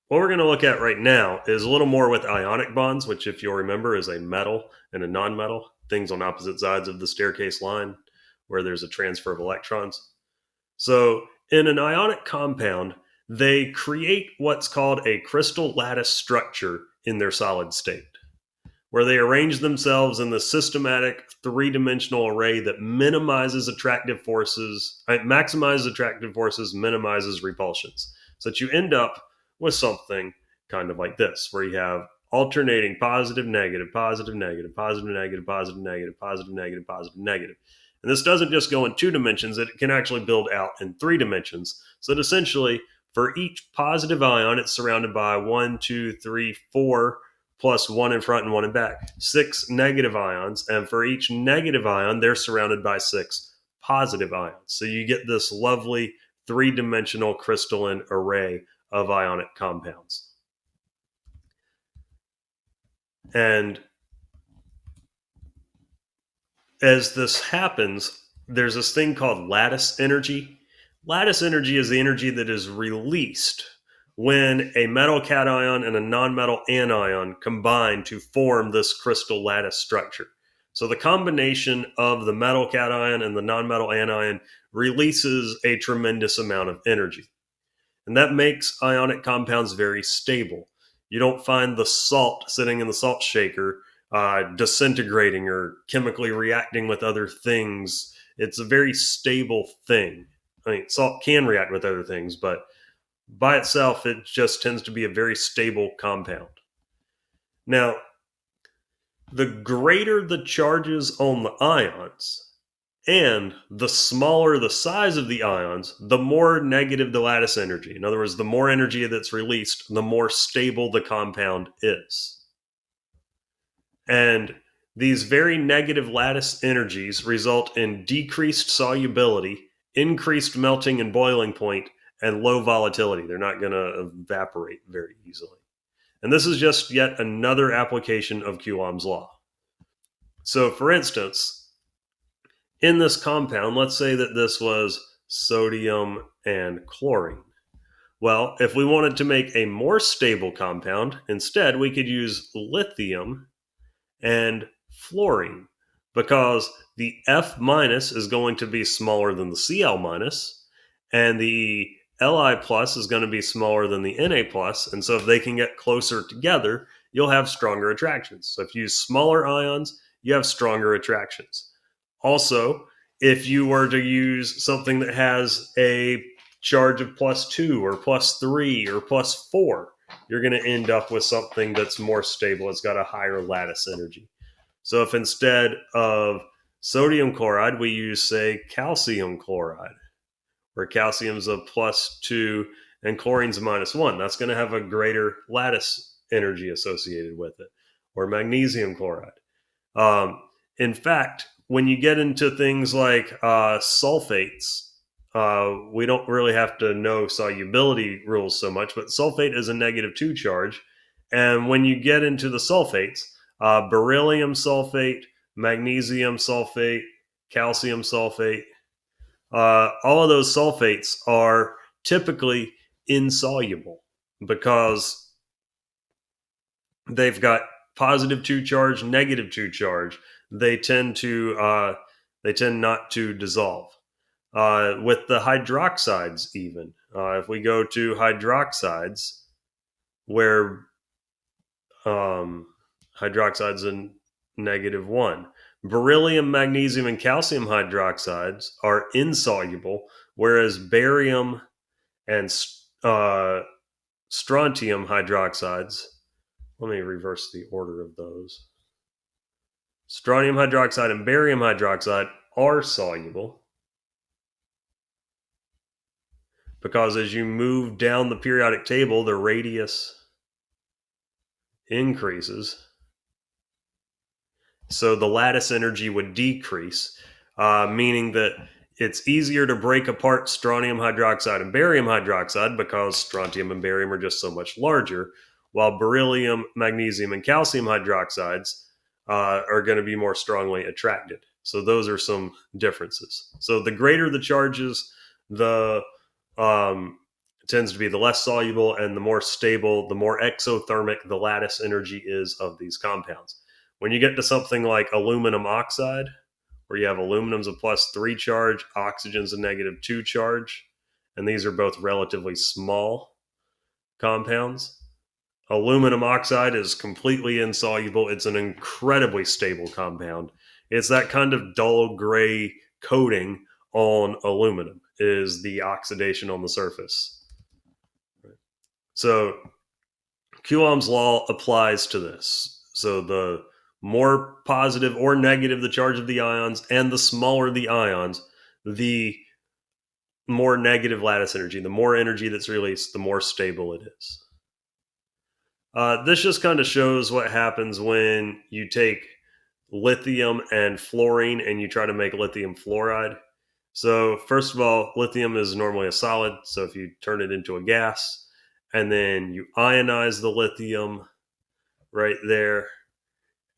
What we're going to look at right now is a little more with ionic bonds, which, if you'll remember, is a metal and a non-metal, things on opposite sides of the staircase line where there's a transfer of electrons. So, in an ionic compound, they create what's called a crystal lattice structure in their solid state, where they arrange themselves in the systematic three-dimensional array that minimizes attractive forces, maximizes attractive forces, minimizes repulsions. So that you end up with something kind of like this, where you have alternating positive, negative, positive, negative, positive, negative, positive, negative, positive, negative, positive, negative. And this doesn't just go in two dimensions, it can actually build out in three dimensions. So that essentially, for each positive ion, it's surrounded by one, two, three, four plus one in front and one in back, six negative ions. And for each negative ion, they're surrounded by six positive ions. So you get this lovely three-dimensional crystalline array of ionic compounds. And as this happens, there's this thing called lattice energy. Lattice energy is the energy that is released when a metal cation and a non-metal anion combine to form this crystal lattice structure. So the combination of the metal cation and the non-metal anion releases a tremendous amount of energy. And that makes ionic compounds very stable. You don't find the salt sitting in the salt shaker disintegrating or chemically reacting with other things. It's a very stable thing. I mean, salt can react with other things, but by itself, it just tends to be a very stable compound. Now, the greater the charges on the ions, and the smaller the size of the ions, the more negative the lattice energy. In other words, the more energy that's released, the more stable the compound is. And these very negative lattice energies result in decreased solubility, increased melting and boiling point, and low volatility. They're not going to evaporate very easily. And this is just yet another application of Coulomb's law. So, for instance, in this compound, let's say that this was sodium and chlorine. Well, if we wanted to make a more stable compound, instead we could use lithium and fluorine, because the F minus is going to be smaller than the Cl minus, and the Li plus is going to be smaller than the Na plus. And so if they can get closer together, you'll have stronger attractions. So if you use smaller ions, you have stronger attractions. Also, if you were to use something that has a charge of +2 or +3 or +4, you're going to end up with something that's more stable. It's got a higher lattice energy. So if instead of sodium chloride, we use, say, calcium chloride, where calcium's a +2 and chlorine's a -1, that's going to have a greater lattice energy associated with it. Or magnesium chloride. In fact, when you get into things like sulfates, we don't really have to know solubility rules so much, but sulfate is a -2 charge. And when you get into the sulfates, beryllium sulfate, magnesium sulfate, calcium sulfate, all of those sulfates are typically insoluble because they've got +2 charge, -2 charge. They tend not to dissolve. With the hydroxides, even if we go to hydroxides, where hydroxides in -1, beryllium, magnesium, and calcium hydroxides are insoluble, whereas barium and strontium hydroxides. Let me reverse the order of those. Strontium hydroxide and barium hydroxide are soluble because as you move down the periodic table, the radius increases. So the lattice energy would decrease, meaning that it's easier to break apart strontium hydroxide and barium hydroxide because strontium and barium are just so much larger, while beryllium, magnesium, and calcium hydroxides are going to be more strongly attracted. So those are some differences. So the greater the charges, the tends to be the less soluble, and the more stable, the more exothermic the lattice energy is of these compounds. When you get to something like aluminum oxide, where you have aluminum's a +3 charge, oxygen's a -2 charge, and these are both relatively small compounds. Aluminum oxide is completely insoluble. It's an incredibly stable compound. It's that kind of dull gray coating on aluminum is the oxidation on the surface. So Coulomb's law applies to this. So the more positive or negative the charge of the ions and the smaller the ions, the more negative lattice energy. The more energy that's released, the more stable it is. This just kind of shows what happens when you take lithium and fluorine and you try to make lithium fluoride. So, first of all, lithium is normally a solid. So, if you turn it into a gas and then you ionize the lithium right there,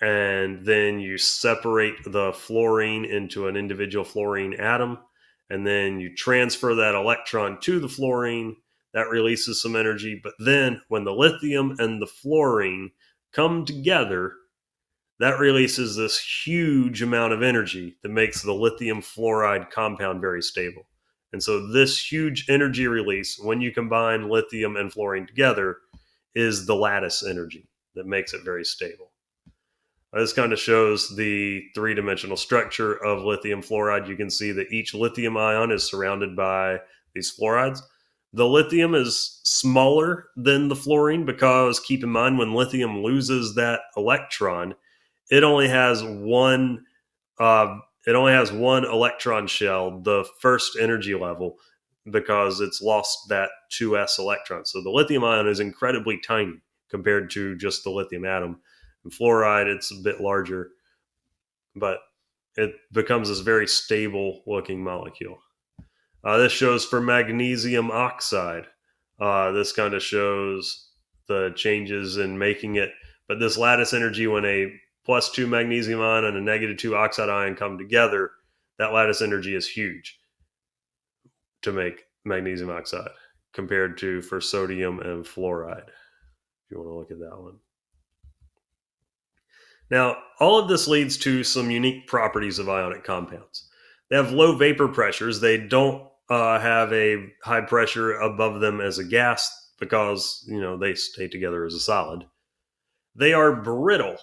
and then you separate the fluorine into an individual fluorine atom, and then you transfer that electron to the fluorine. That releases some energy. But then when the lithium and the fluorine come together, that releases this huge amount of energy that makes the lithium fluoride compound very stable. And so, this huge energy release, when you combine lithium and fluorine together, is the lattice energy that makes it very stable. This kind of shows the three-dimensional structure of lithium fluoride. You can see that each lithium ion is surrounded by these fluorides. The lithium is smaller than the fluorine because, keep in mind, when lithium loses that electron, it only has one. It only has one electron shell, the first energy level, because it's lost that 2s electron. So the lithium ion is incredibly tiny compared to just the lithium atom. In fluoride, it's a bit larger, but it becomes this very stable looking molecule. This shows for magnesium oxide. This kind of shows the changes in making it. But this lattice energy, when a +2 magnesium ion and a -2 oxide ion come together, that lattice energy is huge to make magnesium oxide compared to for sodium and fluoride. If you want to look at that one. Now, all of this leads to some unique properties of ionic compounds. They have low vapor pressures. They don't have a high pressure above them as a gas because, they stay together as a solid. They are brittle.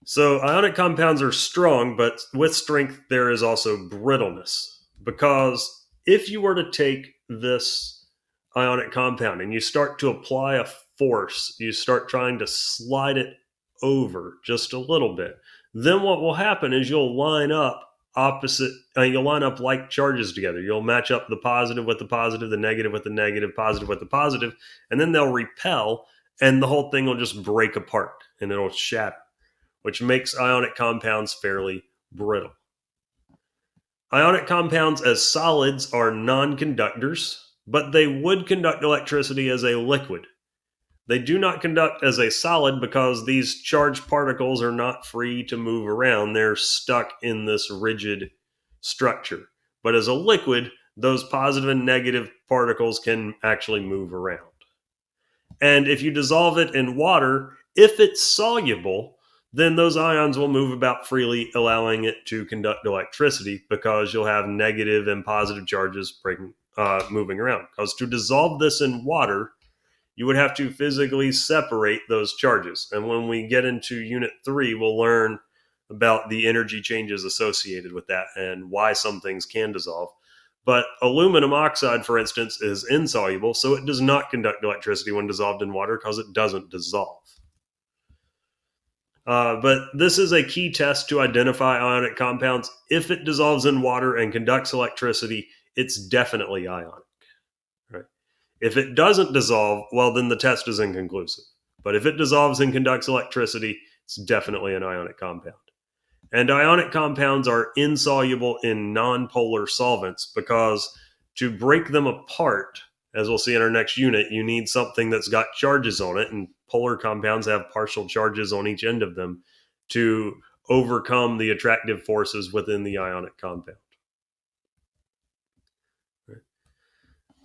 So ionic compounds are strong, but with strength there is also brittleness. Because if you were to take this ionic compound and you start to apply a force, you start trying to slide it over just a little bit, then what will happen is you'll line up you'll line up like charges together. You'll match up the positive with the positive, the negative with the negative, positive with the positive, and then they'll repel, and the whole thing will just break apart and it'll shatter, which makes ionic compounds fairly brittle. Ionic compounds as solids are non-conductors, but they would conduct electricity as a liquid. They do not conduct as a solid because these charged particles are not free to move around. They're stuck in this rigid structure. But as a liquid, those positive and negative particles can actually move around. And if you dissolve it in water, if it's soluble, then those ions will move about freely, allowing it to conduct electricity because you'll have negative and positive charges moving around. Because to dissolve this in water, you would have to physically separate those charges. And when we get into Unit 3, we'll learn about the energy changes associated with that and why some things can dissolve. But aluminum oxide, for instance, is insoluble, so it does not conduct electricity when dissolved in water because it doesn't dissolve. But this is a key test to identify ionic compounds. If it dissolves in water and conducts electricity, it's definitely ionic. Right? If it doesn't dissolve, well, then the test is inconclusive. But if it dissolves and conducts electricity, it's definitely an ionic compound. And ionic compounds are insoluble in nonpolar solvents because to break them apart, as we'll see in our next unit, you need something that's got charges on it, and polar compounds have partial charges on each end of them to overcome the attractive forces within the ionic compound.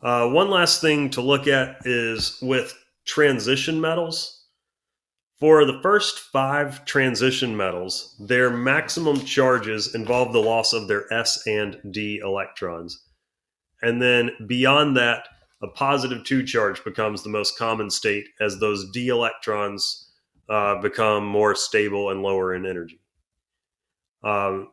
One last thing to look at is with transition metals. For the first 5 transition metals, their maximum charges involve the loss of their S and D electrons. And then beyond that, a +2 charge becomes the most common state as those D electrons become more stable and lower in energy. Um,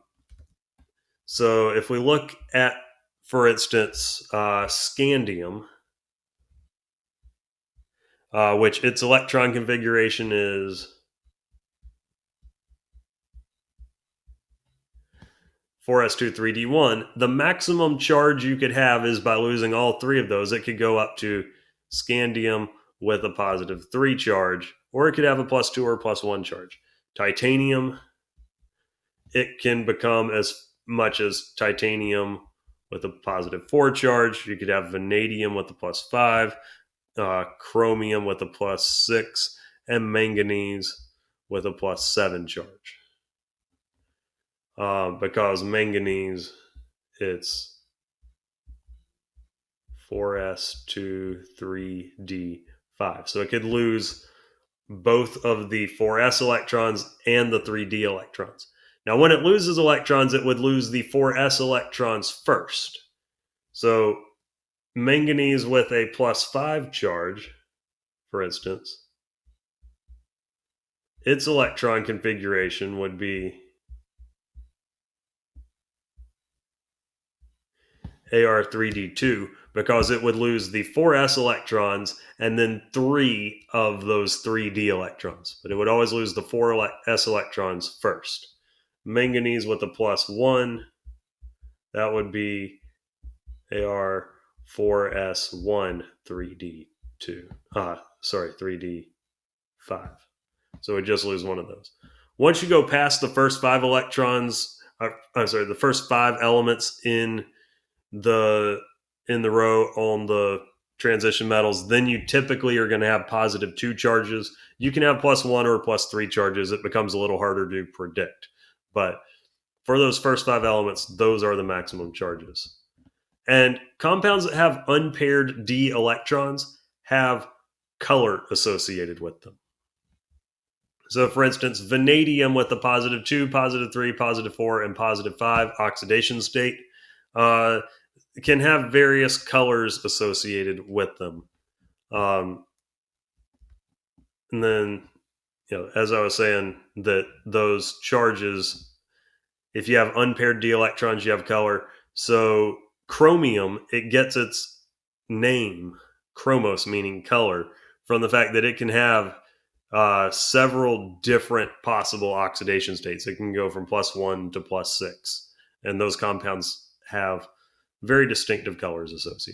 so if we look at, for instance, scandium, which its electron configuration is 4s2 3d1, the maximum charge you could have is by losing all 3 of those. It could go up to scandium with a +3 charge, or it could have a +2 or +1 charge. Titanium, it can become as much as titanium with a +4 charge. You could have vanadium with a +5, chromium with a +6, and manganese with a +7 charge. Because manganese, it's 4s2 3d5. So it could lose both of the 4s electrons and the 3d electrons. Now, when it loses electrons, it would lose the 4s electrons first. So manganese with a +5 charge, for instance, its electron configuration would be Ar3d2, because it would lose the 4s electrons and then 3 of those 3d electrons. But it would always lose the 4s electrons first. Manganese with a +1, that would be Ar4s1 3d2. 3d5. So it would just lose one of those. Once you go past the first 5 electrons, the first 5 elements in the row on the transition metals, then you typically are going to have +2 charges. You can have +1 or +3 charges. It becomes a little harder to predict. But for those first 5 elements, those are the maximum charges. And compounds that have unpaired d electrons have color associated with them. So, for instance, vanadium with a +2, +3, +4, and +5 oxidation state can have various colors associated with them. And then, as I was saying, that those charges, if you have unpaired d electrons, you have color. So chromium, it gets its name, chromos, meaning color, from the fact that it can have several different possible oxidation states. It can go from +1 to +6. And those compounds have very distinctive colors associated.